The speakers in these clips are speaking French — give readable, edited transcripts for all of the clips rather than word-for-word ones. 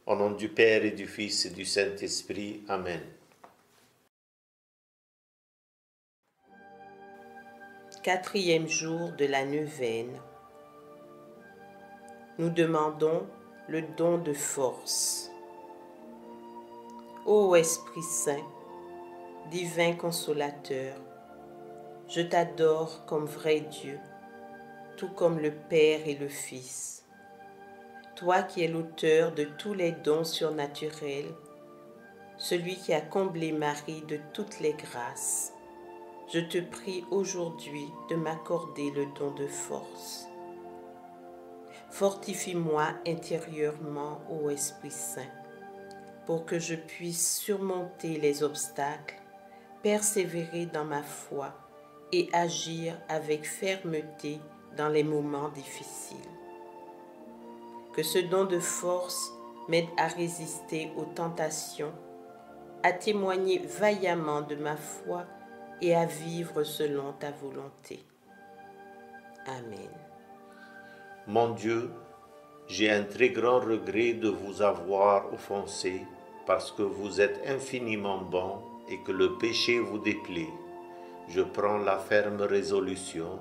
Au nom du Père et du Fils et du Saint-Esprit. Amen. Quatrième jour de la neuvaine. Nous demandons le don de force. Ô Esprit Saint, divin consolateur, je t'adore comme vrai Dieu, tout comme le Père et le Fils. Toi qui es l'auteur de tous les dons surnaturels, celui qui a comblé Marie de toutes les grâces, je te prie aujourd'hui de m'accorder le don de force. Fortifie-moi intérieurement, ô Esprit Saint, pour que je puisse surmonter les obstacles, persévérer dans ma foi et agir avec fermeté dans les moments difficiles. Que ce don de force m'aide à résister aux tentations, à témoigner vaillamment de ma foi et à vivre selon ta volonté. Amen. Mon Dieu, j'ai un très grand regret de vous avoir offensé parce que vous êtes infiniment bon et que le péché vous déplaît. Je prends la ferme résolution,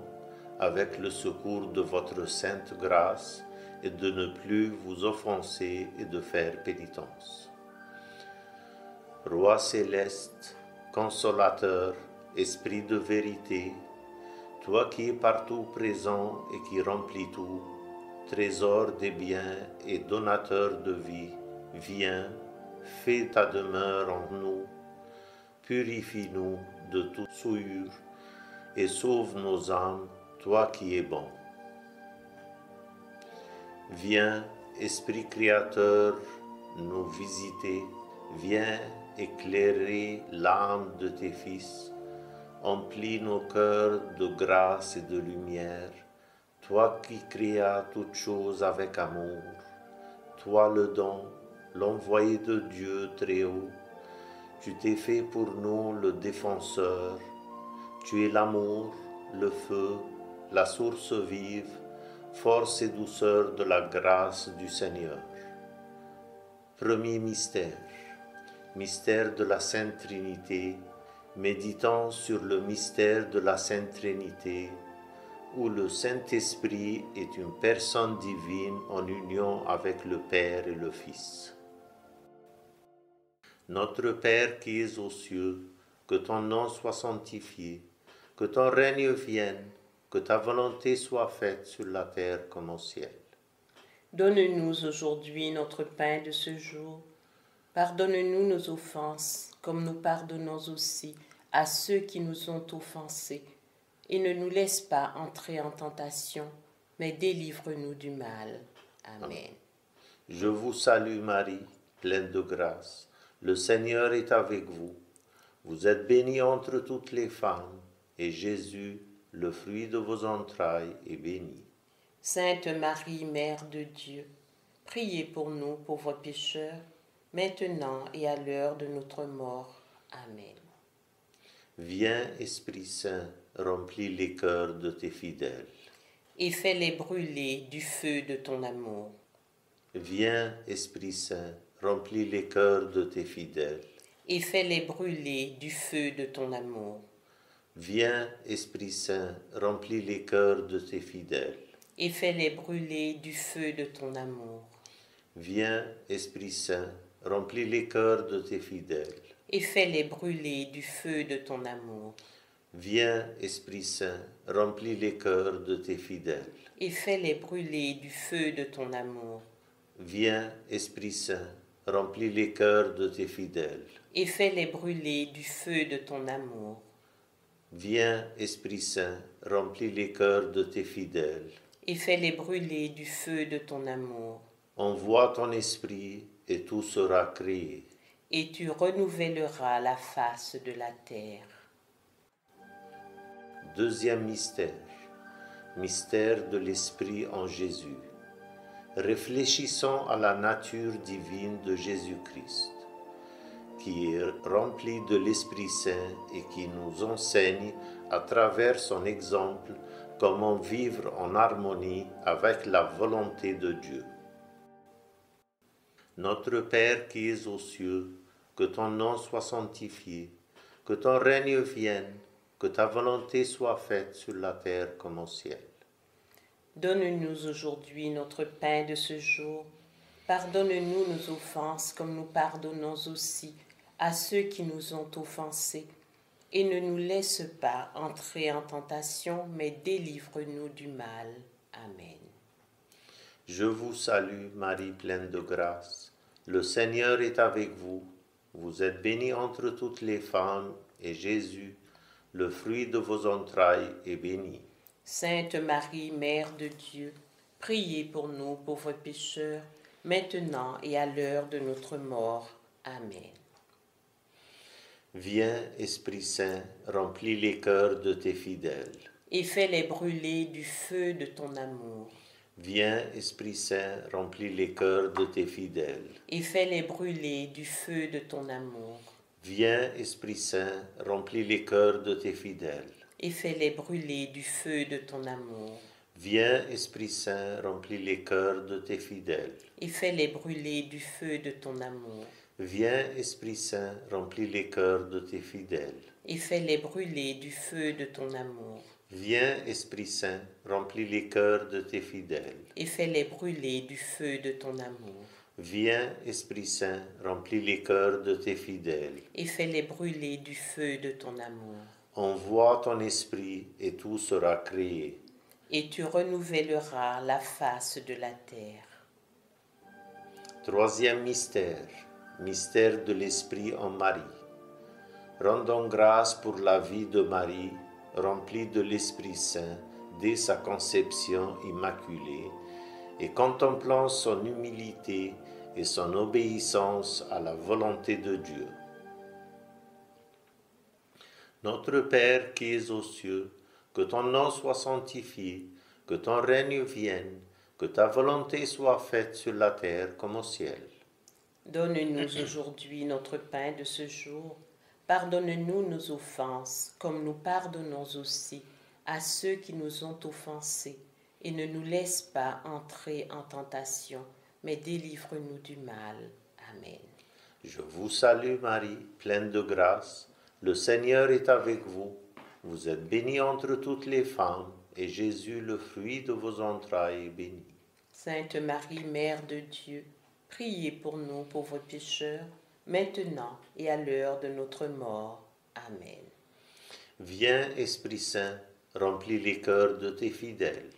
avec le secours de votre sainte grâce, et de ne plus vous offenser et de faire pénitence. Roi céleste, consolateur, esprit de vérité, toi qui es partout présent et qui remplis tout, trésor des biens et donateur de vie, viens, fais ta demeure en nous, purifie-nous de toute souillure et sauve nos âmes, toi qui es bon. Viens, Esprit créateur, nous visiter, viens éclairer l'âme de tes fils, emplis nos cœurs de grâce et de lumière, toi qui créas toutes choses avec amour, toi le don, l'envoyé de Dieu très haut, tu t'es fait pour nous le défenseur, tu es l'amour, le feu, la source vive, force et douceur de la grâce du Seigneur. Premier mystère, mystère de la Sainte Trinité, méditant sur le mystère de la Sainte Trinité, où le Saint-Esprit est une personne divine en union avec le Père et le Fils. Notre Père qui es aux cieux, que ton nom soit sanctifié, que ton règne vienne, que ta volonté soit faite sur la terre comme au ciel. Donne-nous aujourd'hui notre pain de ce jour. Pardonne-nous nos offenses, comme nous pardonnons aussi à ceux qui nous ont offensés. Et ne nous laisse pas entrer en tentation, mais délivre-nous du mal. Amen. Je vous salue Marie, pleine de grâce. Le Seigneur est avec vous. Vous êtes bénie entre toutes les femmes, et Jésus, le fruit de vos entrailles, est béni. Sainte Marie, Mère de Dieu, priez pour nous pauvres pécheurs, maintenant et à l'heure de notre mort. Amen. Viens, Esprit Saint, remplis les cœurs de tes fidèles. Et fais-les brûler du feu de ton amour. Viens, Esprit Saint, remplis les cœurs de tes fidèles. Et fais-les brûler du feu de ton amour. Viens, Esprit Saint, remplis les cœurs de tes fidèles. Et fais-les brûler du feu de ton amour. Viens, Esprit Saint, remplis les cœurs de tes fidèles. Et fais-les brûler du feu de ton amour. Viens, Esprit Saint, remplis les cœurs de tes fidèles. Et fais-les brûler du feu de ton amour. Viens, Esprit Saint, remplis les cœurs de tes fidèles. Et fais-les brûler du feu de ton amour. Viens, Esprit Saint, remplis les cœurs de tes fidèles. Et fais-les brûler du feu de ton amour. Envoie ton esprit et tout sera créé. Et tu renouvelleras la face de la terre. Deuxième mystère, mystère de l'Esprit en Jésus. Réfléchissons à la nature divine de Jésus-Christ, qui est rempli de l'Esprit Saint et qui nous enseigne à travers son exemple comment vivre en harmonie avec la volonté de Dieu. Notre Père qui es aux cieux, que ton nom soit sanctifié, que ton règne vienne, que ta volonté soit faite sur la terre comme au ciel. Donne-nous aujourd'hui notre pain de ce jour. Pardonne-nous nos offenses comme nous pardonnons aussi à ceux qui nous ont offensés. Et ne nous laisse pas entrer en tentation, mais délivre-nous du mal. Amen. Je vous salue, Marie pleine de grâce. Le Seigneur est avec vous. Vous êtes bénie entre toutes les femmes, et Jésus, le fruit de vos entrailles, est béni. Sainte Marie, Mère de Dieu, priez pour nous pauvres pécheurs, maintenant et à l'heure de notre mort. Amen. Viens, Esprit Saint, remplis les cœurs de tes fidèles. Et fais-les brûler du feu de ton amour. Viens, Esprit Saint, remplis les cœurs de tes fidèles. Et fais-les brûler du feu de ton amour. Viens, Esprit Saint, remplis les cœurs de tes fidèles. Et fais-les brûler du feu de ton amour. Viens, Esprit Saint, remplis les cœurs de tes fidèles. Et fais-les brûler du feu de ton amour. Viens, Esprit Saint, remplis les cœurs de tes fidèles. Et fais-les brûler du feu de ton amour. Viens, Esprit Saint, remplis les cœurs de tes fidèles. Et fais-les brûler du feu de ton amour. Viens, Esprit Saint, remplis les cœurs de tes fidèles. Et fais-les brûler du feu de ton amour. Envoie ton esprit et tout sera créé. Et tu renouvelleras la face de la terre. Troisième mystère, mystère de l'Esprit en Marie. Rendons grâce pour la vie de Marie, remplie de l'Esprit Saint dès sa conception immaculée, et contemplant son humilité et son obéissance à la volonté de Dieu. Notre Père qui es aux cieux, que ton nom soit sanctifié, que ton règne vienne, que ta volonté soit faite sur la terre comme au ciel. Donne-nous aujourd'hui notre pain de ce jour. Pardonne-nous nos offenses, comme nous pardonnons aussi à ceux qui nous ont offensés. Et ne nous laisse pas entrer en tentation, mais délivre-nous du mal. Amen. Je vous salue Marie, pleine de grâce. Le Seigneur est avec vous. Vous êtes bénie entre toutes les femmes, et Jésus, le fruit de vos entrailles, est béni. Sainte Marie, Mère de Dieu, priez pour nous pauvres pécheurs, maintenant et à l'heure de notre mort. Amen. Viens, Esprit Saint, remplis les cœurs de tes fidèles.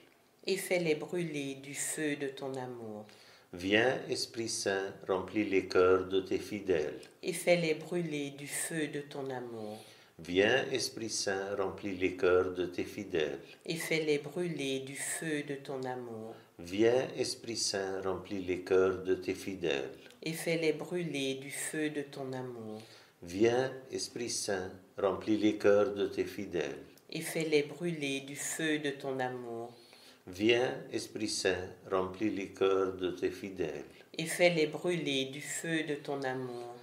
Et fais-les brûler du feu de ton amour. Viens, Esprit Saint, remplis les cœurs de tes fidèles. Et fais-les brûler du feu de ton amour. Viens, Esprit Saint, remplis les cœurs de tes fidèles. Et fais-les brûler du feu de ton amour. Viens, Esprit Saint, remplis les cœurs de tes fidèles. Et fais-les brûler du feu de ton amour. Viens, Esprit Saint, remplis les cœurs de tes fidèles. Et fais-les brûler du feu de ton amour. Viens, Esprit Saint, remplis les cœurs de tes fidèles. Et fais-les brûler du feu de ton amour.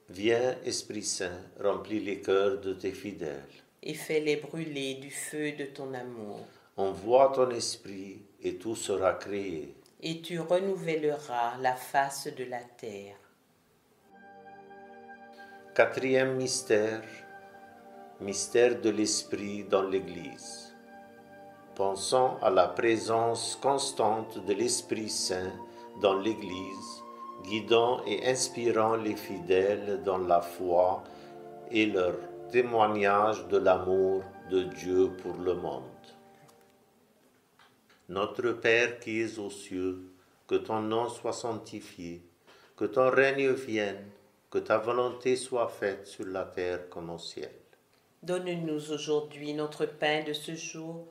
Viens, Esprit Saint, remplis les cœurs de tes fidèles. Et fais-les brûler du feu de ton amour. Envoie ton esprit et tout sera créé. Et tu renouvelleras la face de la terre. Quatrième mystère, mystère de l'Esprit dans l'Église. Pensons à la présence constante de l'Esprit Saint dans l'Église, guidant et inspirant les fidèles dans la foi et leur témoignage de l'amour de Dieu pour le monde. Notre Père qui es aux cieux, que ton nom soit sanctifié, que ton règne vienne, que ta volonté soit faite sur la terre comme au ciel. Donne-nous aujourd'hui notre pain de ce jour.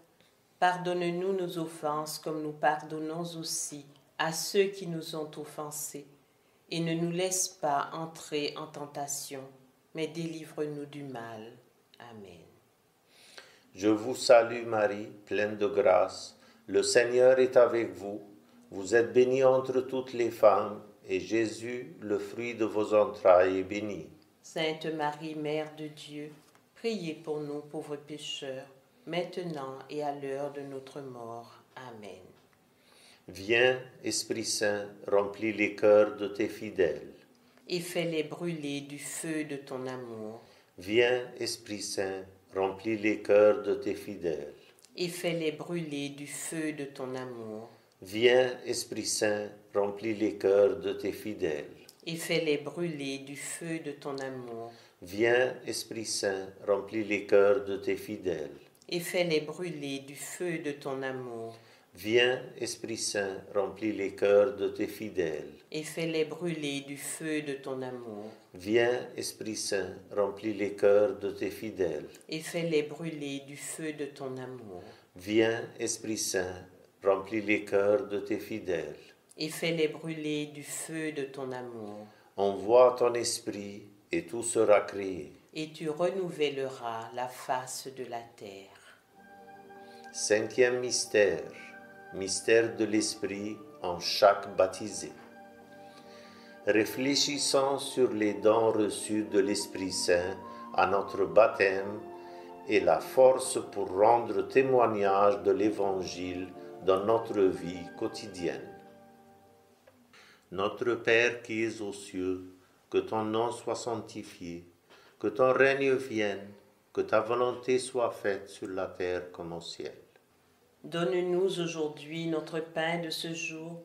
Pardonne-nous nos offenses comme nous pardonnons aussi à ceux qui nous ont offensés. Et ne nous laisse pas entrer en tentation, mais délivre-nous du mal. Amen. Je vous salue Marie, pleine de grâce. Le Seigneur est avec vous. Vous êtes bénie entre toutes les femmes, et Jésus, le fruit de vos entrailles, est béni. Sainte Marie, Mère de Dieu, priez pour nous pauvres pécheurs, maintenant et à l'heure de notre mort. Amen. Viens, Esprit Saint, remplis les cœurs de tes fidèles. Et fais-les brûler du feu de ton amour. Viens, Esprit Saint, remplis les cœurs de tes fidèles. Et fais-les brûler du feu de ton amour. Viens, Esprit Saint, remplis les cœurs de tes fidèles. Et fais-les brûler du feu de ton amour. Viens, Esprit Saint, remplis les cœurs de tes fidèles. Et fais-les brûler du feu de ton amour. Viens, Esprit Saint, remplis les cœurs de tes fidèles. Et fais-les brûler du feu de ton amour. Viens, Esprit Saint, remplis les cœurs de tes fidèles. Et fais-les brûler du feu de ton amour. Viens, Esprit Saint, remplis les cœurs de tes fidèles. Et fais-les brûler du feu de ton amour. Envoie ton esprit et tout sera créé. Et tu renouvelleras la face de la terre. Cinquième mystère, mystère de l'esprit en chaque baptisé. Réfléchissons sur les dons reçus de l'Esprit Saint à notre baptême et la force pour rendre témoignage de l'Évangile dans notre vie quotidienne. Notre Père qui es aux cieux, que ton nom soit sanctifié, que ton règne vienne, que ta volonté soit faite sur la terre comme au ciel. Donne-nous aujourd'hui notre pain de ce jour.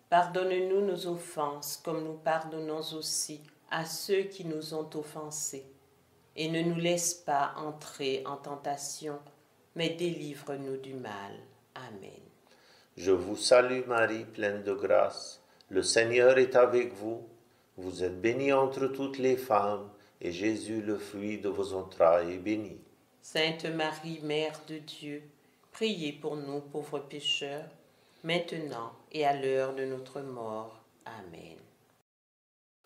Pardonne-nous nos offenses, comme nous pardonnons aussi à ceux qui nous ont offensés. Et ne nous laisse pas entrer en tentation, mais délivre-nous du mal. Amen. Je vous salue Marie, pleine de grâce. Le Seigneur est avec vous. Vous êtes bénie entre toutes les femmes, et Jésus, le fruit de vos entrailles, est béni. Sainte Marie, Mère de Dieu, priez pour nous pauvres pécheurs, maintenant et à l'heure de notre mort. Amen.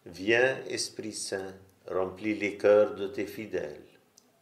Viens, Esprit Saint, remplis les cœurs de tes fidèles.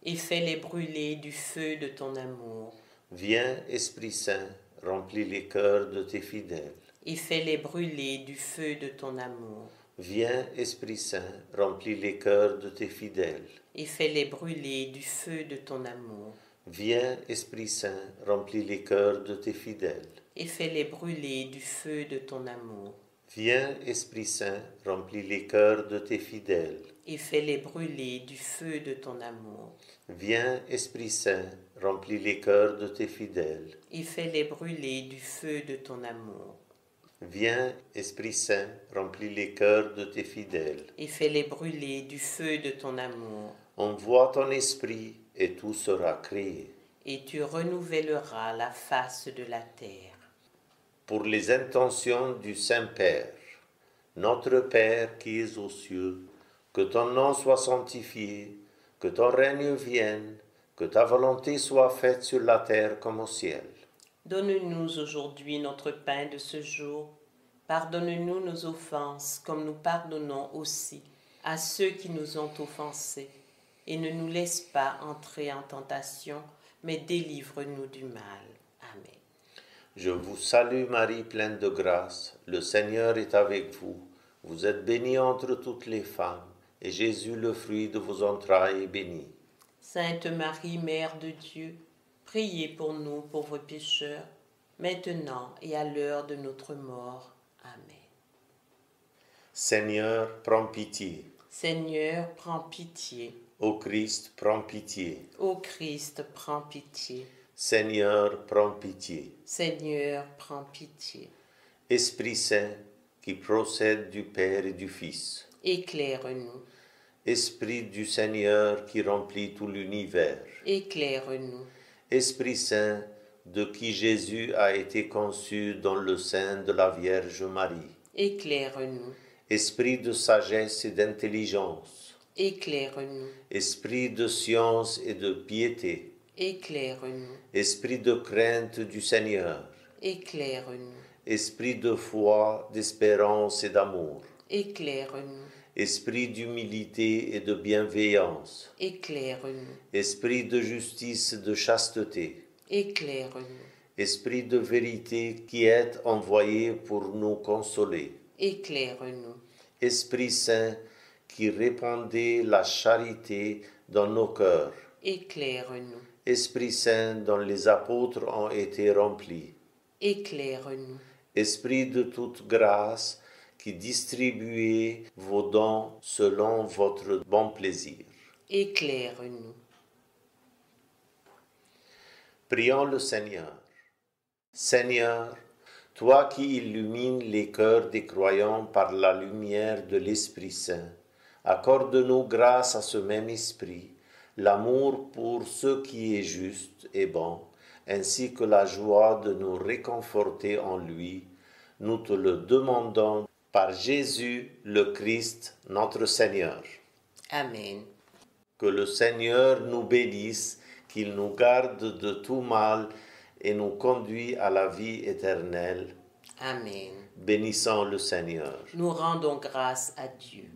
Et fais-les brûler du feu de ton amour. Viens, Esprit Saint, remplis les cœurs de tes fidèles. Et fais-les brûler du feu de ton amour. Viens, Esprit Saint, remplis les cœurs de tes fidèles. Et fais-les brûler du feu de ton amour. Viens, Esprit Saint, remplis les cœurs de tes fidèles. Et fais-les brûler du feu de ton amour. Viens, Esprit Saint, remplis les cœurs de tes fidèles. Et fais-les brûler du feu de ton amour. Viens, Esprit Saint, remplis les cœurs de tes fidèles. Et fais-les brûler du feu de ton amour. Viens, Esprit Saint, remplis les cœurs de tes fidèles. Et fais-les brûler du feu de ton amour. Envoie ton esprit et tout sera créé. Et tu renouvelleras la face de la terre. Pour les intentions du Saint-Père, notre Père qui es aux cieux, que ton nom soit sanctifié, que ton règne vienne, que ta volonté soit faite sur la terre comme au ciel. Donne-nous aujourd'hui notre pain de ce jour. Pardonne-nous nos offenses, comme nous pardonnons aussi à ceux qui nous ont offensés. Et ne nous laisse pas entrer en tentation, mais délivre-nous du mal. Amen. Je vous salue Marie, pleine de grâce. Le Seigneur est avec vous. Vous êtes bénie entre toutes les femmes, et Jésus, le fruit de vos entrailles, est béni. Sainte Marie, Mère de Dieu, priez pour nous pauvres pécheurs, maintenant et à l'heure de notre mort. Amen. Seigneur, prends pitié. Seigneur, prends pitié. Ô Christ, prends pitié. Ô Christ, prends pitié. Seigneur, prends pitié. Seigneur, prends pitié. Esprit Saint, qui procède du Père et du Fils. Éclaire-nous. Esprit du Seigneur qui remplit tout l'univers. Éclaire-nous. Esprit Saint, de qui Jésus a été conçu dans le sein de la Vierge Marie. Éclaire-nous. Esprit de sagesse et d'intelligence. Éclaire-nous. Esprit de science et de piété. Éclaire-nous. Esprit de crainte du Seigneur. Éclaire-nous. Esprit de foi, d'espérance et d'amour. Éclaire-nous. Esprit d'humilité et de bienveillance. Éclaire-nous. Esprit de justice et de chasteté. Éclaire-nous. Esprit de vérité qui est envoyé pour nous consoler. Éclaire-nous. Esprit Saint qui répandait la charité dans nos cœurs. Éclaire-nous. Esprit Saint dont les apôtres ont été remplis. Éclaire-nous. Esprit de toute grâce, qui distribuez vos dons selon votre bon plaisir. Éclaire-nous. Prions le Seigneur. Seigneur, toi qui illumines les cœurs des croyants par la lumière de l'Esprit Saint, accorde-nous grâce à ce même Esprit, l'amour pour ce qui est juste et bon, ainsi que la joie de nous réconforter en lui. Nous te le demandons par Jésus le Christ, notre Seigneur. Amen. Que le Seigneur nous bénisse, qu'il nous garde de tout mal et nous conduit à la vie éternelle. Amen. Bénissons le Seigneur. Nous rendons grâce à Dieu.